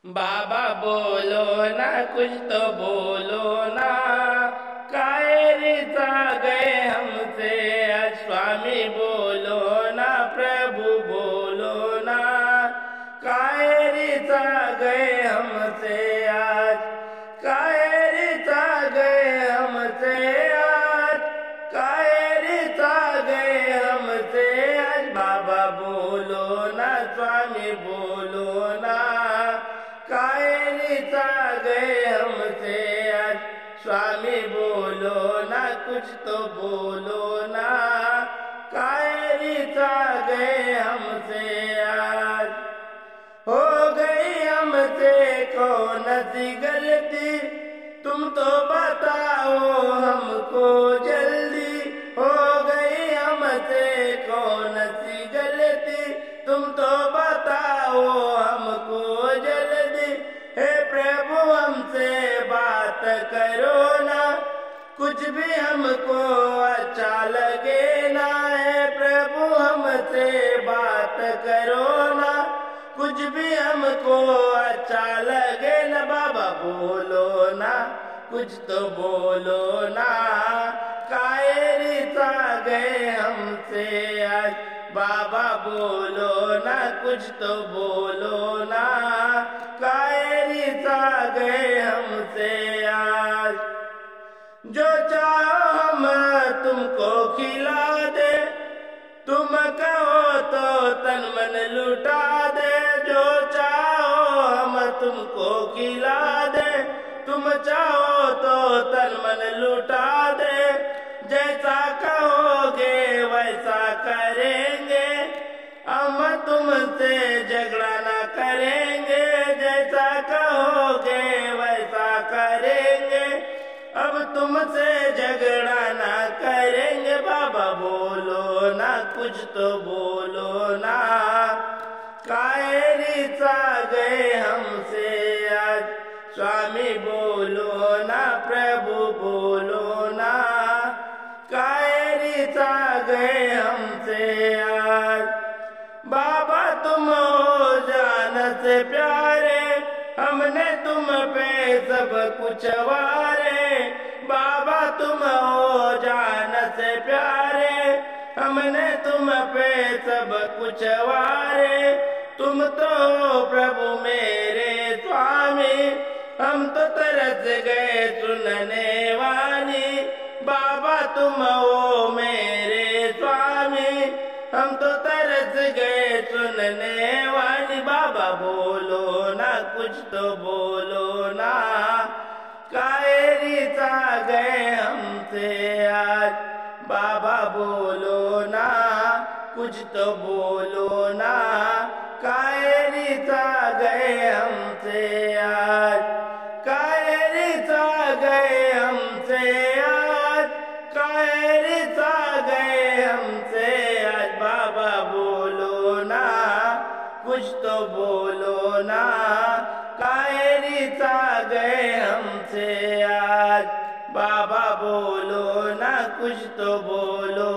बाबा बोलो ना, कुछ तो बोलो ना। कायरिता गए हमसे आज, स्वामी बोलो ना, प्रभु बोलो ना। कायरिता गए हमसे आज, कायरिता गए हमसे आज, कायरिता गए हमसे आज। बाबा बोलो ना, स्वामी बोलो ना। कायरिता गए हमसे आज, स्वामी बोलो ना, कुछ तो बोलो ना। कायरिता गए हमसे आज। हो गई हमसे कौन सी गलती, तुम तो बताओ हमको जल्दी। हो गई हमसे कौन सी गलती, तुम तो बताओ हमको जल्दी। हे प्रभु हमसे बात करो ना, कुछ भी हमको अच्छा लगे ना। हे प्रभु हमसे बात करो ना, कुछ भी हमको अच्छा लगे ना। बाबा बोलो ना, कुछ तो बोलो ना। कायरिता गए हमसे आज, बाबा बोलो ना, कुछ तो बोलो ना। कायरिता गए हमसे आज। जो चाहो हम तुमको खिला दे, तुम कहो तो तन मन लुटा दे। जो चाहो हम तुमको खिला दे, तुम चाहो तो तन मन लुटा दे। जैसा कहोगे वैसा करेंगे, हम तुमसे झगड़ा न करेंगे। जैसा कहोगे वैसा करेंगे, अब तुमसे झगड़ा ना करेंगे। बाबा बोलो ना, कुछ तो बोलो ना। कायरिता गए हमसे आज, स्वामी बोलो ना, प्रभु बोलो ना। कायरिता गए हमसे आज। बाबा तुम हो जान से प्यारे, हमने तुम पे सब कुछ वारे। बाबा तुम हो जान से प्यारे, हमने तुम पे सब कुछ वारे। तुम तो प्रभु मेरे स्वामी, हम तो तरस गए सुनने वाली। बाबा तुम हो मेरे स्वामी, हम तो तरस गए सुनने वाली। बाबा बोलो ना, कुछ तो बोलो ना। कायरिता गए हमसे आज, बाबा बोलो ना, कुछ तो बोलो ना। कायरिता गए हमसे आज, कायरिता गए हमसे आज, कायरिता गए हमसे आज। बाबा बोलो ना, कुछ तो बोलो ना। कायरिता गए हमसे आज, बाबा बोलो ना, कुछ तो बोलो